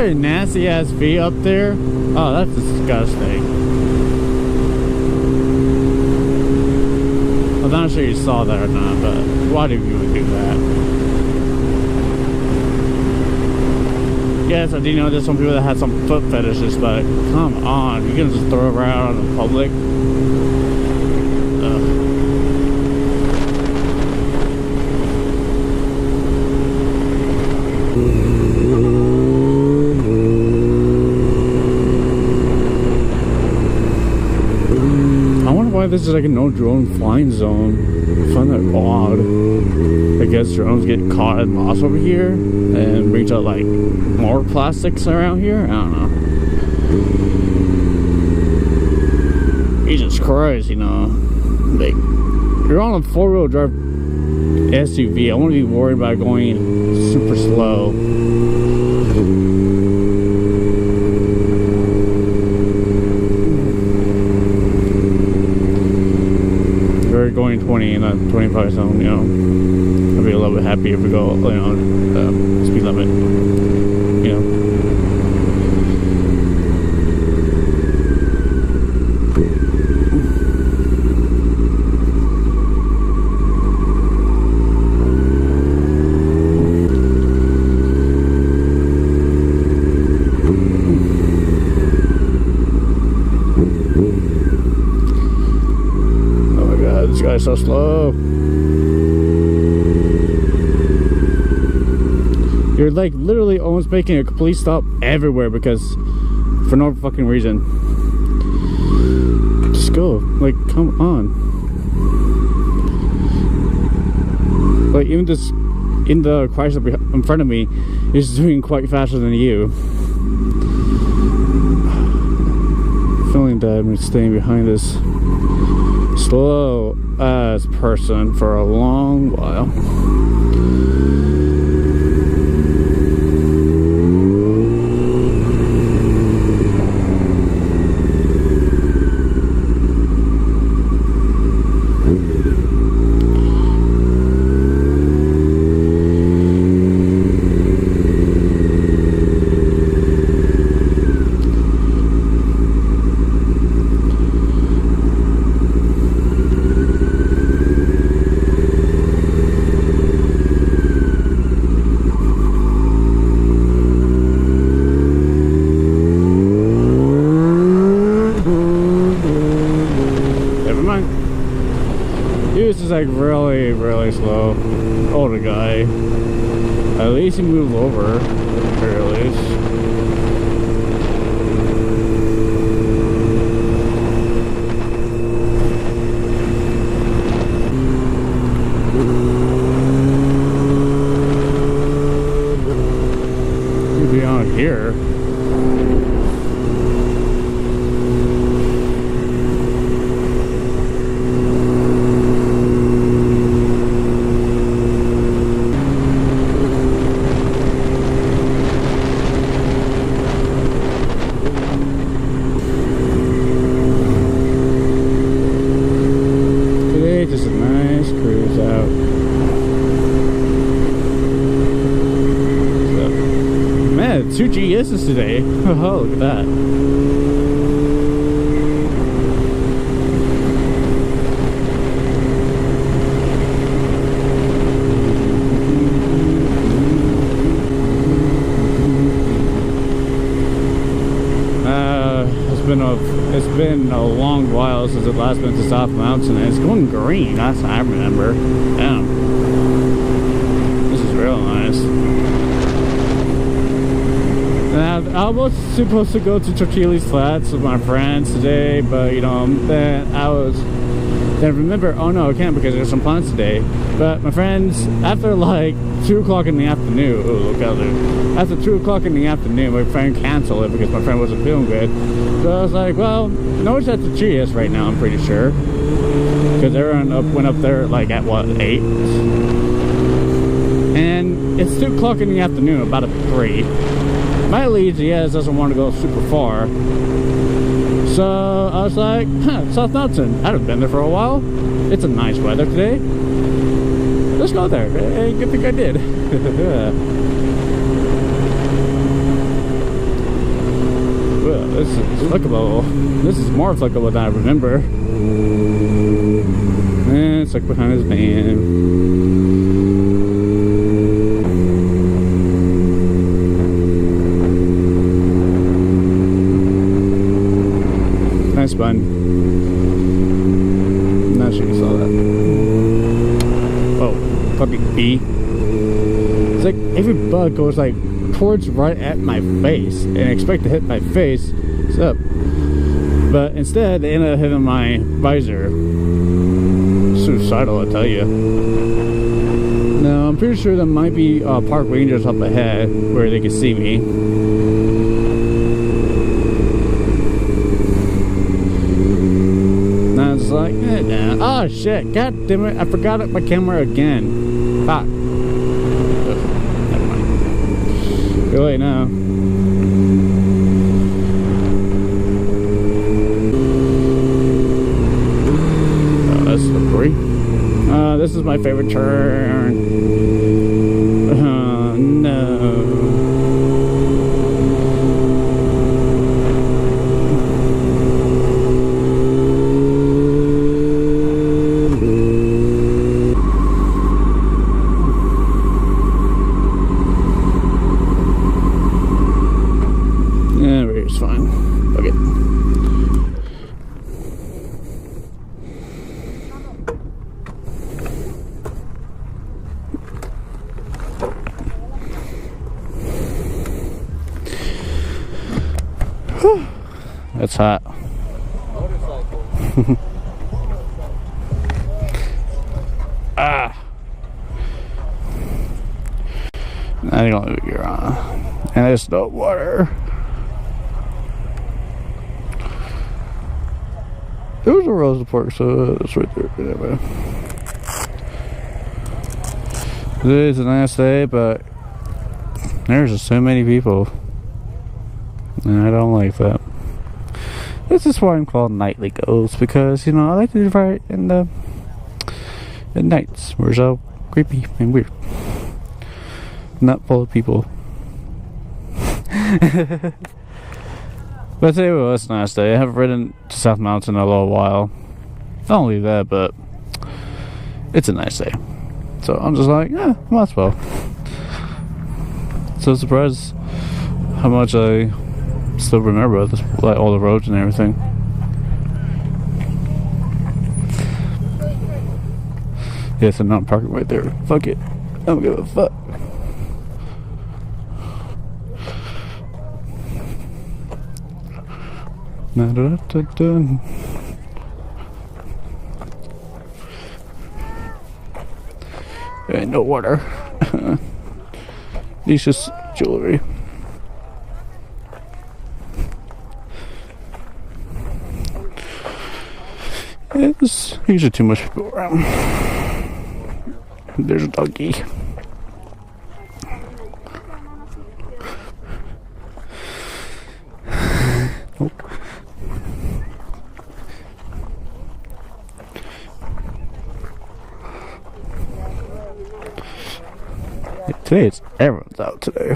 that a nasty ass V up there? Oh, that's disgusting. I'm not sure you saw that or not, but why do you do that? Yes, I do know there's some people that have some foot fetishes, but come on, you can just throw it right out in the public. This is like a no drone flying zone. I find that odd. I guess drones get caught and lost over here and brings out like more plastics around here. I don't know. Jesus Christ, you know, like you're on a 4-wheel drive SUV. I wouldn't be worried about going super slow. Going 20 and a 25 zone, you know, I'd be a little bit happy if we go, you know, speed limit, you know. This guy's so slow. You're like literally almost making a complete stop everywhere because for no fucking reason. Just go. Like, come on. Like, even this in the Chrysler in front of me is doing quite faster than you. Feeling that I'm staying behind this slow ass person for a long while. Like really slow. Older guy. At least he moved over. Very least. He'd be on here. Two GS's today. Oh, look at that. It's been a long while since it last been to South Mountain, and it's going green. That's what I remember. Damn. This is real nice. I was supposed to go to Tortillas Flats with my friends today, but you know, then I remember, oh no, I can't because there's some plans today. But my friends, after like 2 o'clock in the afternoon, oh look out there, after 2 o'clock in the afternoon, my friend canceled it because my friend wasn't feeling good. So I was like, well, no, it's at the Tortillas right now, I'm pretty sure, because everyone went up there like at what, 8? And it's 2 o'clock in the afternoon, about at 3. My lead, yes, doesn't want to go super far. So I was like, South Mountain. I haven't been there for a while. It's a nice weather today. Let's go there. Hey, good thing I did. this is flickable. This is more flickable than I remember. And it's like behind his van. Nice bun. I'm not sure you saw that. Oh, fucking bee. It's like every bug goes like towards right at my face and expect to hit my face. What's up? But instead, they ended up hitting my visor. Suicidal, I tell you. Now, I'm pretty sure there might be park rangers up ahead where they can see me. Now it's like, nah. Oh shit! God damn it! I forgot my camera again. Fuck. Never mind. Too late now. This is my favorite turn. No. Yeah, it's fine. Okay. It's hot. Ah. I think I'll leave it here on. And there's no water. There was a Rosa Park, so it's right there. Anyway. Today is a nice day, but there's just so many people. And I don't like that. This is why I'm called Nightly Ghost, because, you know, I like to do right in the nights where it's all creepy and weird. Not full of people. But today was a nice day. I haven't ridden to South Mountain in a little while. Not only that, but it's a nice day. So I'm just like, yeah, might as well. So surprised how much I still remember this, like all the roads and everything. Yes, I'm not parking right there. Fuck it. I don't give a fuck. Ain't no water. It's just jewelry. There's usually too much people around. There's a doggy. Oh. Today everyone's out today.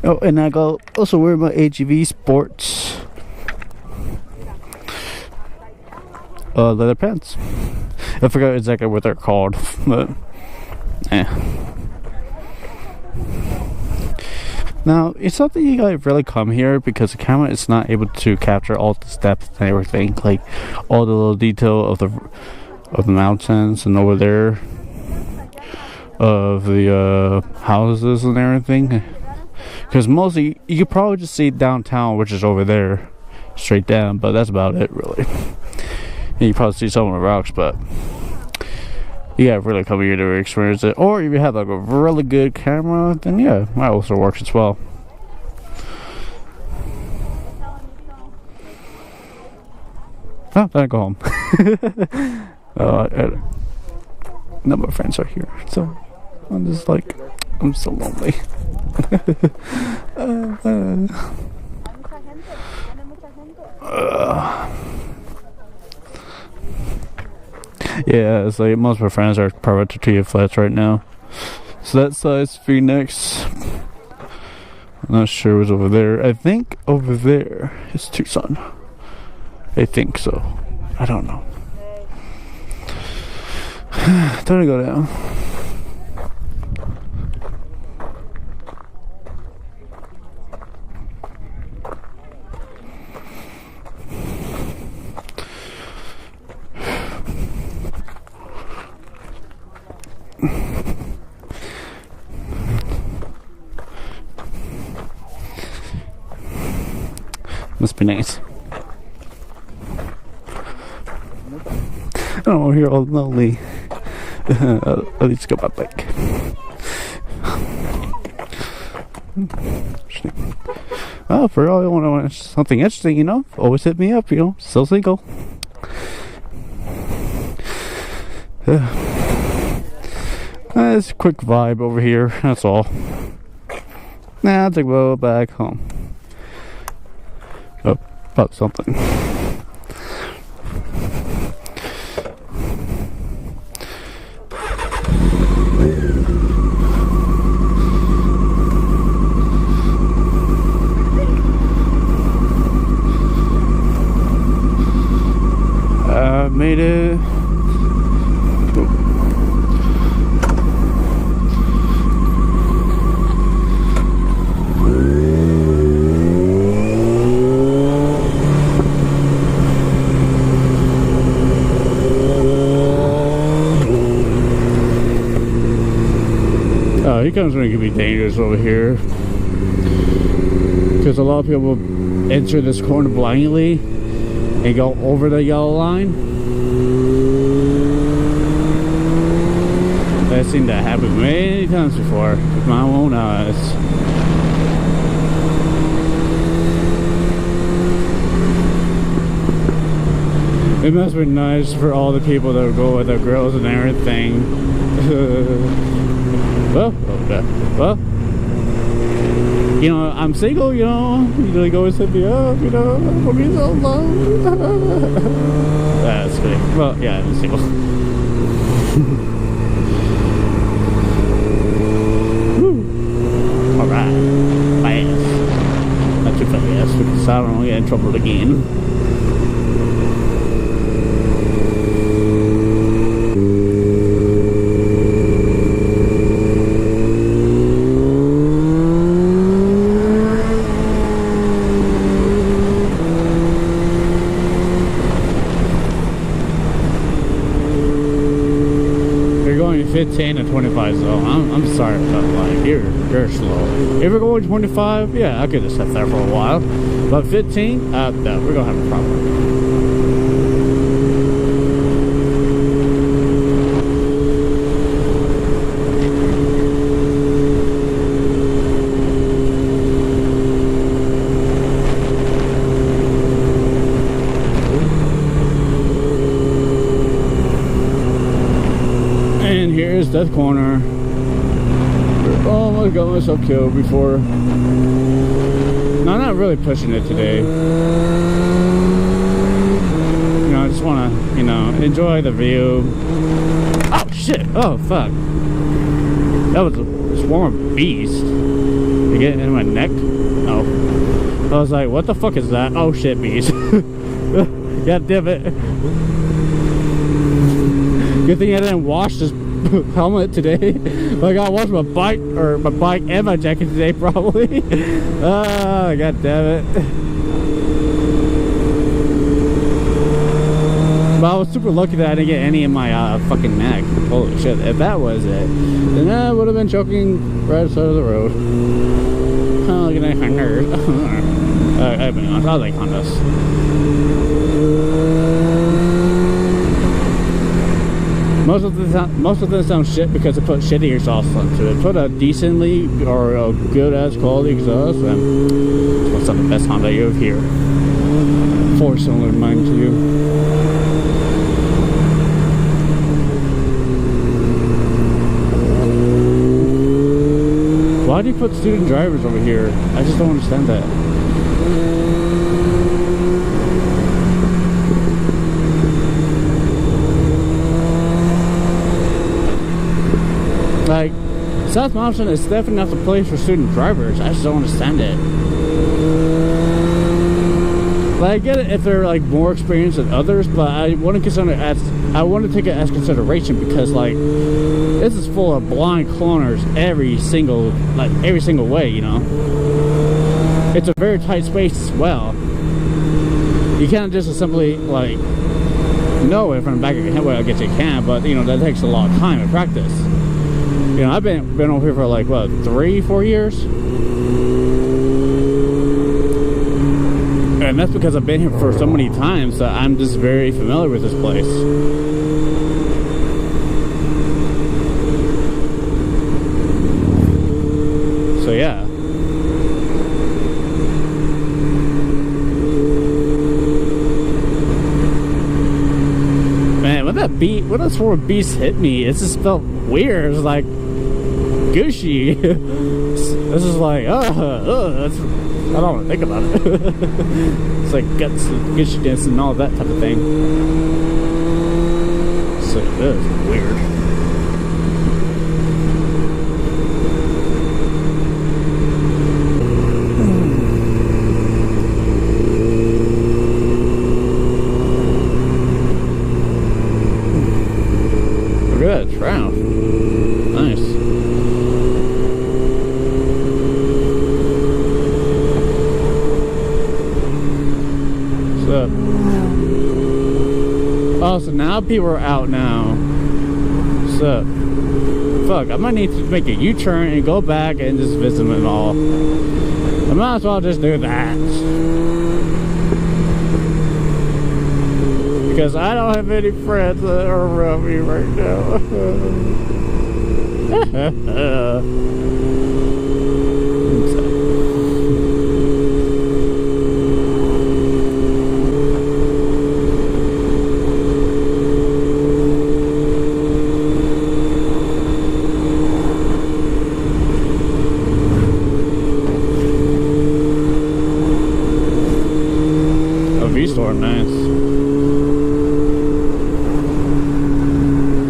Oh, and I go also wear my AGV Sports leather pants. I forgot exactly what they're called, but now it's not that you guys really come here because the camera is not able to capture all the depth and everything, like all the little detail of the mountains and over there of the houses and everything. Because mostly you could probably just see downtown, which is over there, straight down, but that's about it really. And you probably see some of the rocks, but you gotta really come here to experience it. Or if you have like a really good camera, then yeah, it also works as well. Oh, then I go home. None of my friends are here, so I'm just like, I'm so lonely. Yeah, it's like most of my friends are private tortilla flats right now. So that's size Phoenix. I'm not sure it was over there. I think over there is Tucson. I think so. I don't know. Time to go down. Must be nice. Oh, you're all lonely. At least go by bike. Oh, for all you want something interesting, you know, always hit me up, you know, still single. It's a quick vibe over here, that's all. Nah, I'll take a boat back home. Oh, about something. Made it. He comes when it can be dangerous over here, because a lot of people enter this corner blindly and go over the yellow line. I've seen that happen many times before with my own eyes. It must be nice for all the people that go with their girls and everything. Well, okay. Well, you know, I'm single, you know. You like always hit me up, you know. For me so long. That's good. Well, yeah, I'm single. Alright. Fast. Not too fast because I don't want to get in trouble again. You're going 15 to 25, so I'm sorry about like you're slow. If we're going 25, yeah, I could just sit there for a while. But 15, no, we're gonna have a problem. And here's Death Corner. Almost got myself killed before. No, I'm not really pushing it today. You know, I just want to, you know, enjoy the view. Oh shit! Oh fuck! That was a swarm of beast. You get in my neck? Oh. I was like, what the fuck is that? Oh shit, beast! God damn it! Good thing I didn't wash this helmet today. Like I washed my bike and my jacket today probably. Oh, god damn it. But I was super lucky that I didn't get any in my fucking neck. Holy shit, if that was it, then I would have been choking right outside of the road. Oh, look at that Hondas. I'll be honest, I like Hondas. Most of them sound shit because they put shittier sauce onto it. Put a decently or a good ass quality exhaust, and it's what's the best Honda you have here. 4-cylinder, mind you. Why do you put student drivers over here? I just don't understand that. Like, South Mountain is definitely not the place for student drivers. I just don't understand it. Like, I get it if they're like more experienced than others, but I want to consider it as, I want to take it as consideration because like this is full of blind cloners every single way, you know. It's a very tight space as well. You can't just simply like know it from the back of your head. Well, I guess you can, but you know that takes a lot of time and practice. You know, I've been over here for like what, 3-4 years, and that's because I've been here for so many times that I'm just very familiar with this place. So yeah. Man, when that beat, when those 4 beats hit me, it just felt weird. It was like gushy. This is like, that's, I don't want to think about it. It's like guts, gushiness, and all that type of thing. So this is weird. Look at that trout. Nice. Oh, so now people are out now. So, fuck, I might need to make a U-turn and go back and just visit them all. I might as well just do that. Because I don't have any friends that are around me right now. V-Store, nice.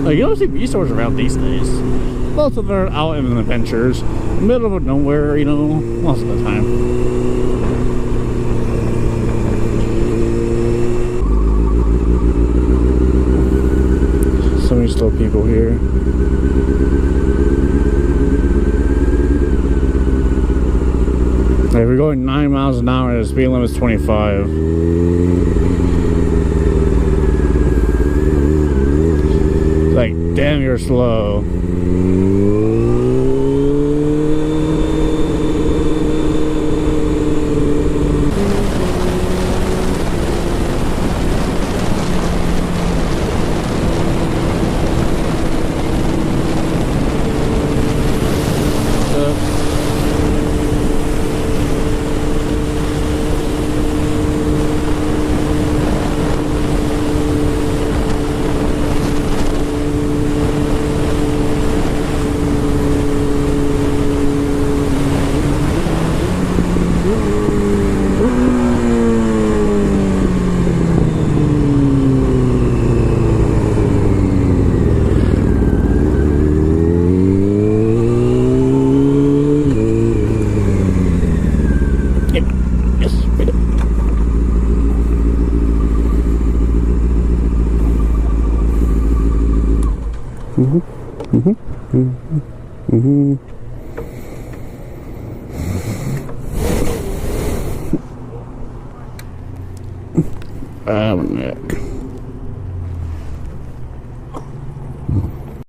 Like, you don't see V-Stores around these days. Most of them are out in adventures, middle of nowhere, you know, most of the time. So many slow people here. Like, we're going 9 miles an hour and the speed limit is 25. Like, damn, you're slow. Neck.